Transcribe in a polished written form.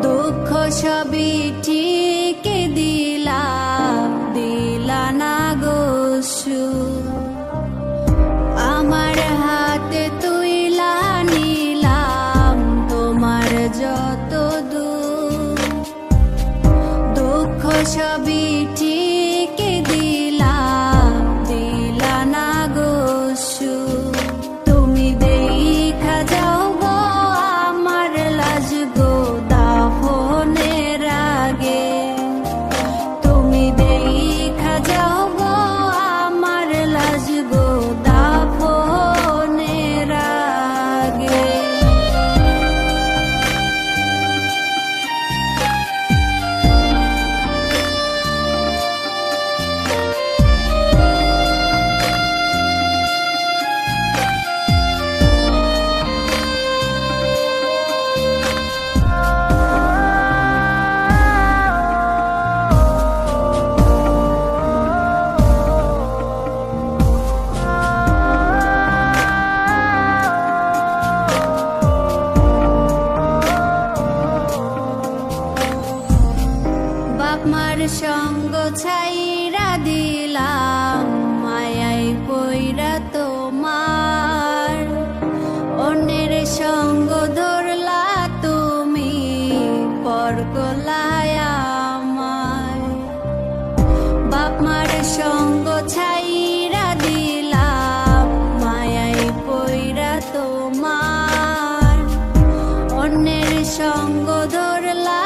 দুঃখ সবই ঠিক দিলা না গো সুখ। আমার হাতে তুইলা নিলাম তোমার যত দুঃখ সবই ঠিক দিলা না গো সুখ। তুমি দেখা যাও গো আমার লাজ গো দাফনের আগে, তুমি দেখা যাও গো আমার লাজ গো দাফনের আগে। বাপ মার সঙ্গ ছাইরা দিলাম মায়াই পইরা তোমার, অন্যের সঙ্গ ধরলা তুমি পর করলায় আমায়। বাপ মার সঙ্গ ছাইরা দিলাম মায়াই পইরা তোমার, অন্যের সঙ্গ ধরলা